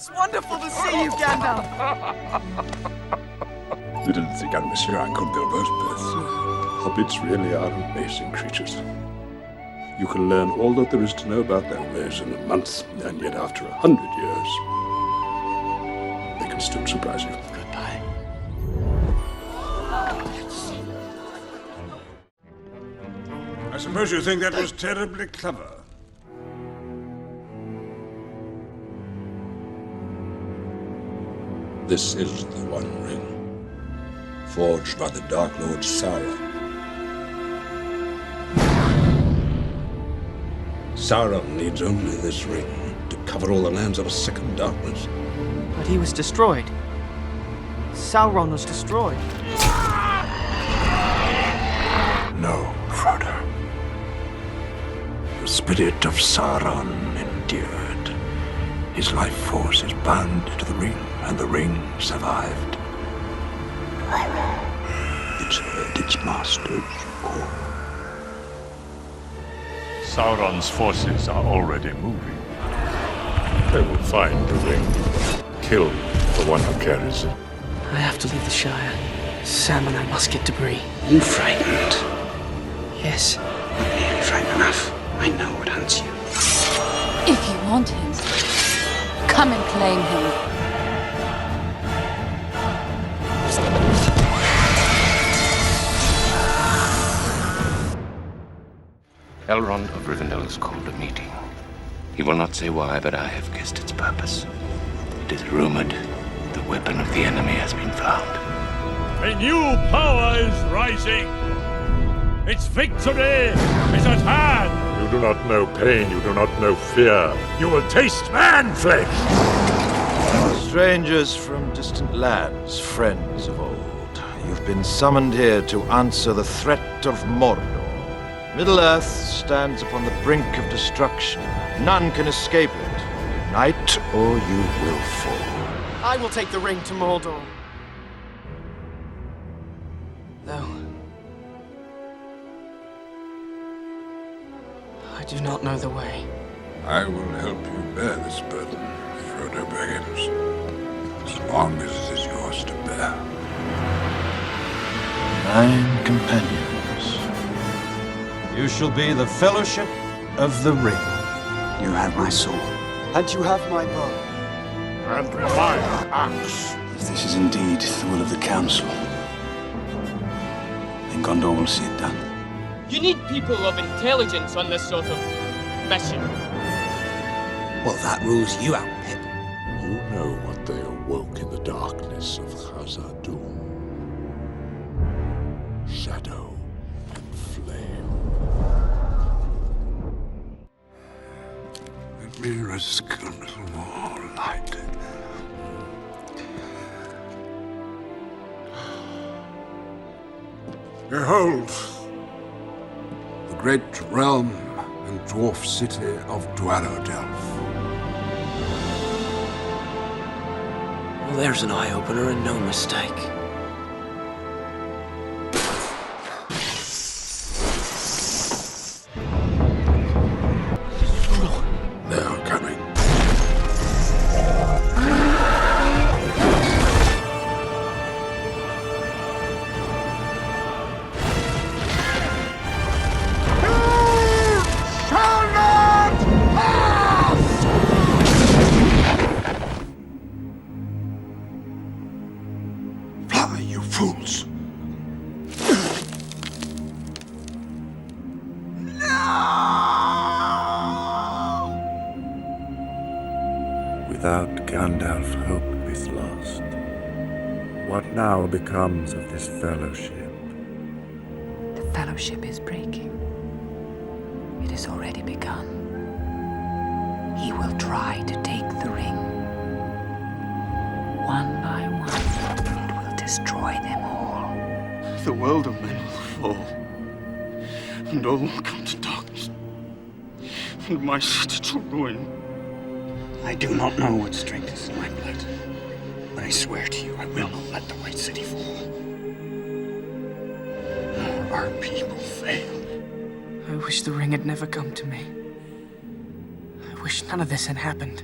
It's wonderful to see you, Gandalf! Little the young Monsieur Uncle Bilbo's birth. Hobbits really are amazing creatures. You can learn all that there is to know about their ways in a month, and yet after 100 years, they can still surprise you. Goodbye. I suppose you think that was terribly clever. This is the One Ring, forged by the Dark Lord Sauron. Sauron needs only this ring to cover all the lands of a second darkness. But he was destroyed. Sauron was destroyed. No, Frodo. The spirit of Sauron endured. His life force is bound to the ring, and the ring survived. It's heard its master's call. Sauron's forces are already moving. They will find the ring, kill the one who carries it. I have to leave the Shire. Sam and I must get to Bree. Are you frightened? Yes. Not nearly frightened enough. I know what hunts you. If you want him, come and claim him. Elrond of Rivendell has called a meeting. He will not say why, but I have guessed its purpose. It is rumored the weapon of the enemy has been found. A new power is rising. Its victory is at hand. You do not know pain, you do not know fear. You will taste man flesh. Strangers from distant lands, friends of old, you've been summoned here to answer the threat of Mordor. Middle-earth stands upon the brink of destruction. None can escape it. Unite, or you will fall. I will take the ring to Mordor. Though I do not know the way. I will help you bear this burden, Frodo Baggins, as long as it is yours to bear. 9 companions. You shall be the Fellowship of the Ring. You have my sword. And you have my bow. And my axe. If this is indeed the will of the Council, then Gondor will see it done. You need people of intelligence on this sort of mission. Well, that rules you out, Pip. You know what they awoke in the darkness of Khazad-dûm. Shadow and flame. Let me risk a little more light. Behold, the great realm and dwarf city of Dwar-Delf. Well, there's an eye-opener and no mistake. They are coming. Fly, you fools! Without Gandalf, hope is lost. What now becomes of this fellowship? The fellowship is breaking. It has already begun. He will try to take the ring. One by one, it will destroy them all. The world of men will fall, and all will come to darkness, and my city to ruin. I do not know what strength is in my blood, but I swear to you, I will not let the White City fall. Nor our people fail. I wish the ring had never come to me. I wish none of this had happened.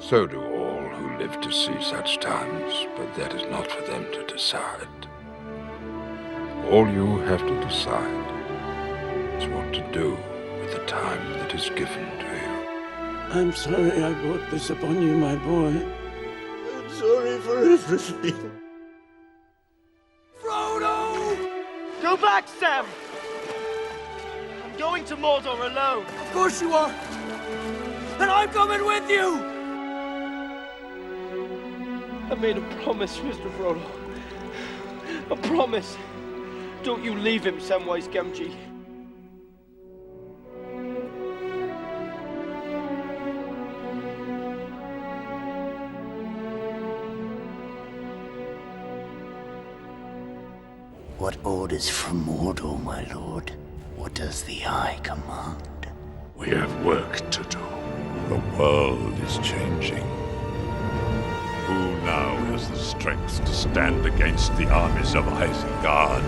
So do all who live to see such times, but that is not for them to decide. All you have to decide is what to do with the time that is given to you. I'm sorry I brought this upon you, my boy. I'm sorry for everything. Go back, Sam! I'm going to Mordor alone. Of course you are. And I'm coming with you! I made a promise, Mr. Frodo. A promise. Don't you leave him, Samwise Gamgee. What orders from Mordor, my lord? What does the Eye command? We have work to do. The world is changing. Who now has the strength to stand against the armies of Isengard?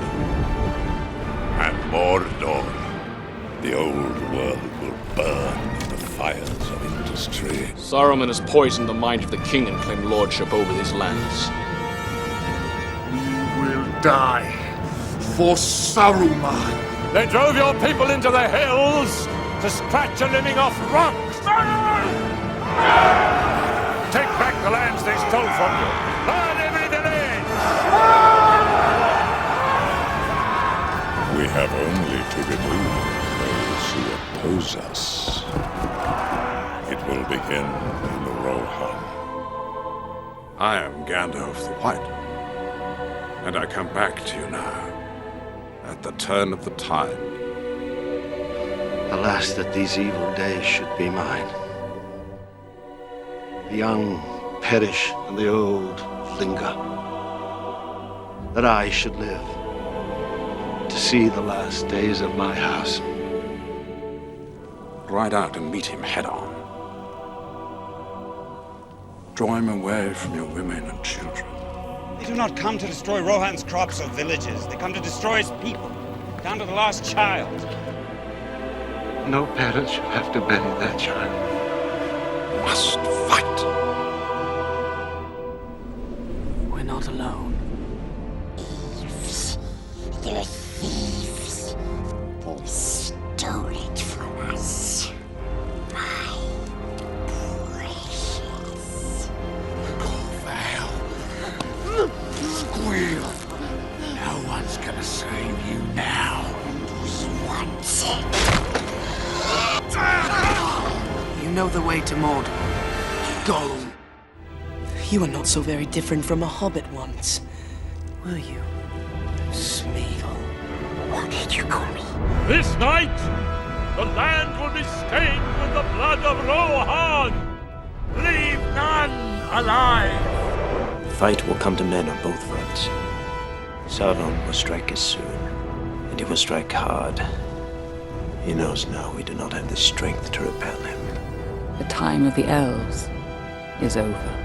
And Mordor, the old world will burn in the fires of industry. Saruman has poisoned the mind of the king and claimed lordship over these lands. You will die for Saruman. They drove your people into the hills to scratch a living off rocks. Take back the lands they stole from you. Burn every village. We have only to remove those who oppose us. It will begin in the Rohan. I am Gandalf the White, and I come back to you now, at the turn of the tide. Alas, that these evil days should be mine. The young perish and the old linger. That I should live to see the last days of my house. Ride out and meet him head on. Draw him away from your women and children. They do not come to destroy Rohan's crops or villages. They come to destroy his people, down to the last child. No parent should have to bury their child. Must fight. We're not alone. Thieves. They're thieves. They stole it from us. My precious. Corval. Squeal. No one's gonna save you now. We want it. You know the way to Mordor. Go. You were not so very different from a hobbit once, were you, Smeagol? What did you call me? This night, the land will be stained with the blood of Rohan. Leave none alive. The fight will come to men on both fronts. Sauron will strike us soon, and he will strike hard. He knows now we do not have the strength to repel him. The time of the elves is over.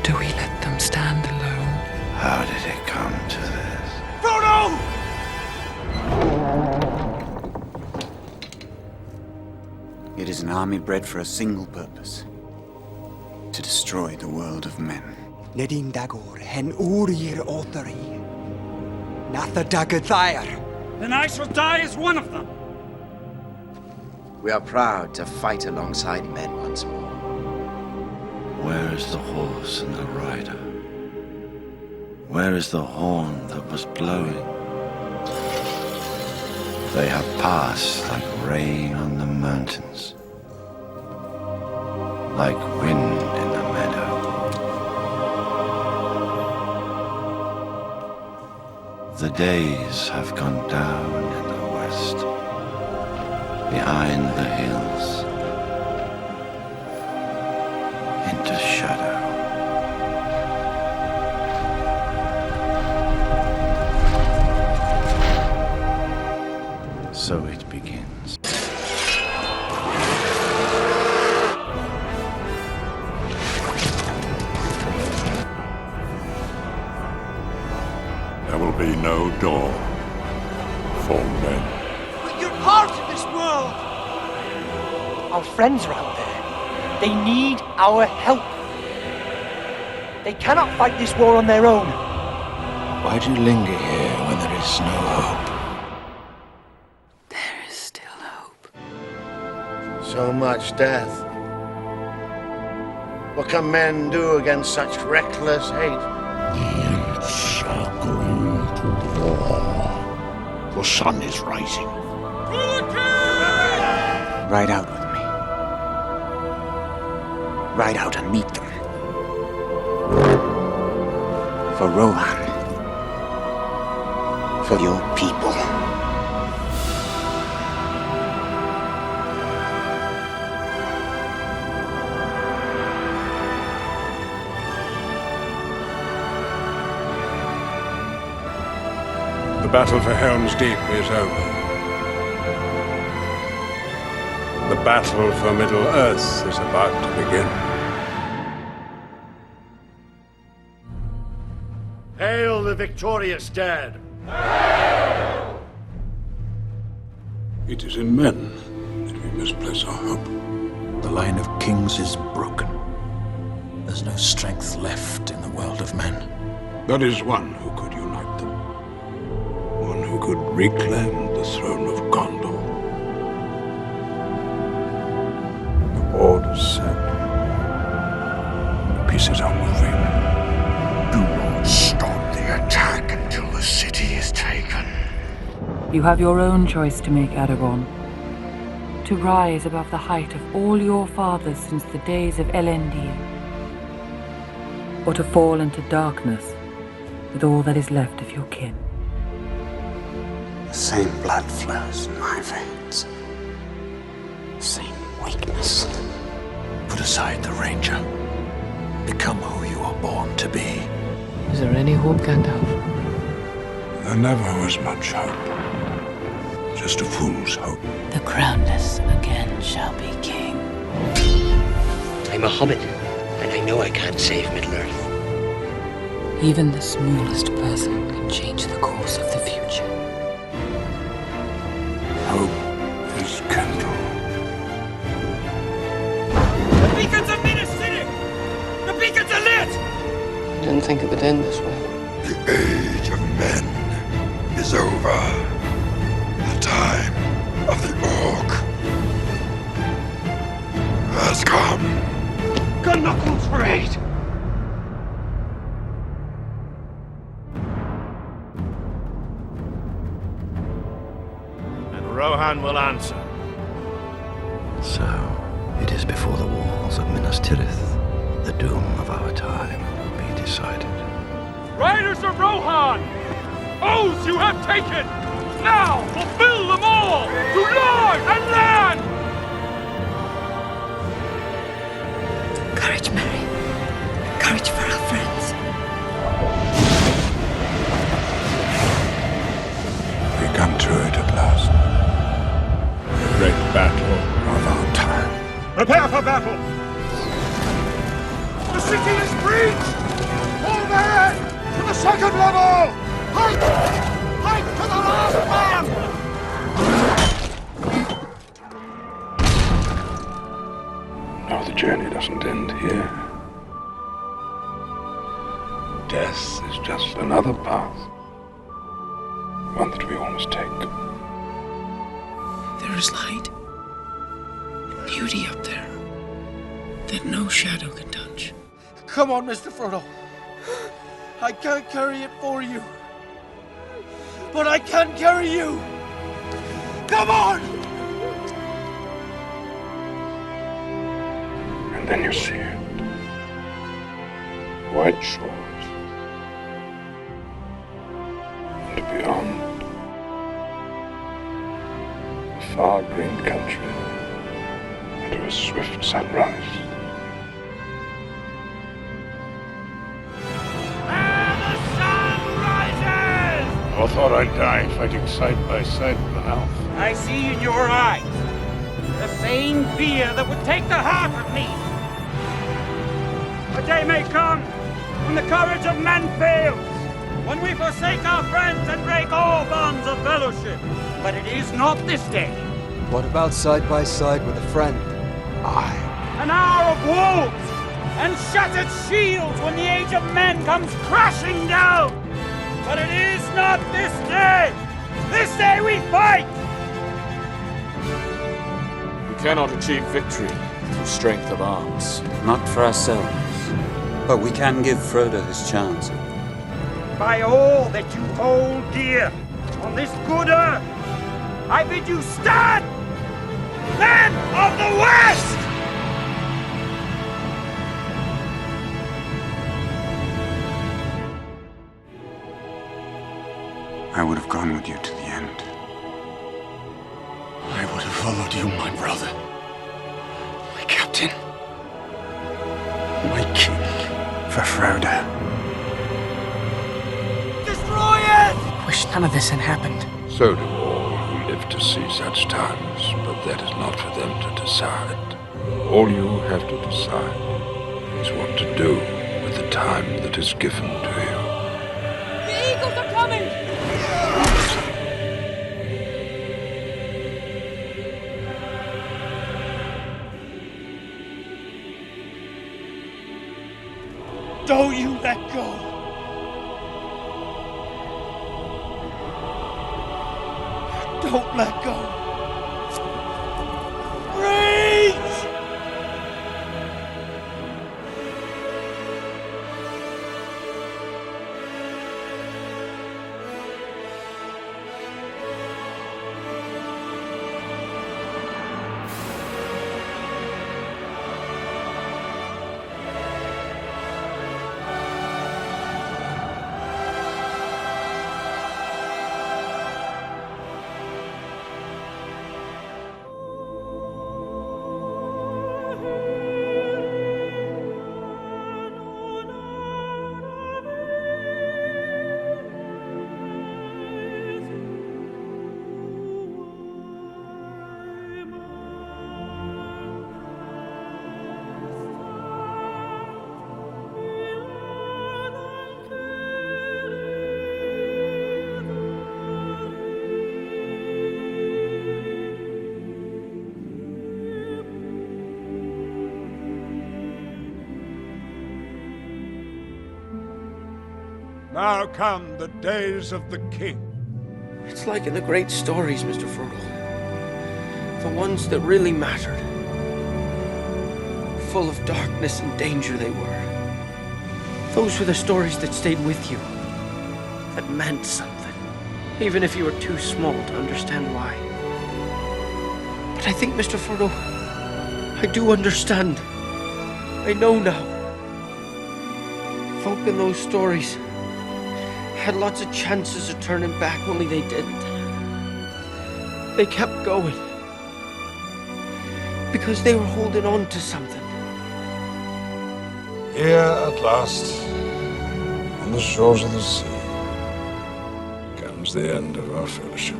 Do we let them stand alone? How did it come to this? Frodo! It is an army bred for a single purpose. To destroy the world of men. Nedin Dagor hen Urir Othari. Natha Dagathyr. Then I shall die as one of them. We are proud to fight alongside men once more. Where is the horse and the rider? Where is the horn that was blowing? They have passed like rain on the mountains, like wind in the meadow. The days have gone down in the west, behind the hills, into shadow. So it begins. There will be no door for men. But you're part of this world! Our friends are out there. They need our help. They cannot fight this war on their own. Why do you linger here when there is no hope? There is still hope. So much death. What can men do against such reckless hate? The Ents shall go to war. The sun is rising. Ride out with me. Ride out and meet them. For Rohan. For your people. The battle for Helm's Deep is over. The battle for Middle-earth is about to begin. Hail the victorious dead! It is in men that we must place our hope. The line of kings is broken. There's no strength left in the world of men. There is one who could unite them. One who could reclaim the throne of Gondor. The order is set. The pieces are moving. Do not stop the attack until the city is taken. You have your own choice to make, Aragorn. To rise above the height of all your fathers since the days of Elendil. Or to fall into darkness with all that is left of your kin. The same blood flows in my veins. The same weakness. Put aside the ranger. Become who you are born to be. Is there any hope, Gandalf? There never was much hope. Just a fool's hope. The crownless again shall be king. I'm a hobbit, and I know I can't save Middle-earth. Even the smallest person can change the course of the future. Hope is kindled. The beacons of Minas City! The beacons are lit! I didn't think it would end this way. The age of men is over. The time of the orc has come. Gun knuckles for aid! And Rohan will answer. So, it is before the walls of Minas Tirith, the doom of our time will be decided. Riders of Rohan! Oaths you have taken! Now fulfill them all! To Lord and land! Courage, Merry. Courage for our friends. We come to it at last. The great battle of our time. Prepare for battle! The city is breached! All men to the second level! Fight! Fight to the last man! No, the journey doesn't end here. Death is just another path. One that we all must take. There is light. Beauty up there that no shadow can touch. Come on, Mr. Frodo. I can't carry it for you. But I can carry you! Come on! And then you see it. White shores. And beyond. A far green country. And a swift sunrise. I thought I'd die fighting side by side with an elf. I see in your eyes the same fear that would take the heart of me. A day may come when the courage of men fails, when we forsake our friends and break all bonds of fellowship. But it is not this day. What about side by side with a friend? An hour of wolves, and shattered shields when the age of men comes crashing down. But it is not this day. This day we fight. We cannot achieve victory through strength of arms. Not for ourselves, but we can give Frodo his chance. By all that you hold dear on this good earth, I bid you stand, men of the West! I would have gone with you to the end. I would have followed you, my brother. My captain. My king. For Frodo. Destroy it! I wish none of this had happened. So do all who live to see such times, but that is not for them to decide. All you have to decide is what to do with the time that is given to you. The eagles are coming! Don't you let go! Don't let go! Breathe! Now come the days of the king. It's like in the great stories, Mr. Frodo. The ones that really mattered. Full of darkness and danger they were. Those were the stories that stayed with you. That meant something. Even if you were too small to understand why. But I think, Mr. Frodo, I do understand. I know now. Folk in those stories had lots of chances of turning back, only they didn't. They kept going. Because they were holding on to something. Here at last, on the shores of the sea, comes the end of our fellowship.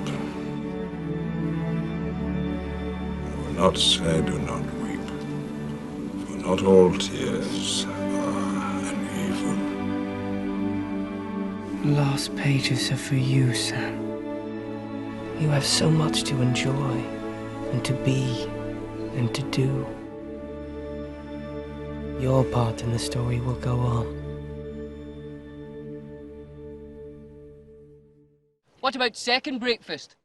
I will not say do not weep, for not all tears are an evil. The last pages are for you, Sam. You have so much to enjoy, and to be, and to do. Your part in the story will go on. What about second breakfast?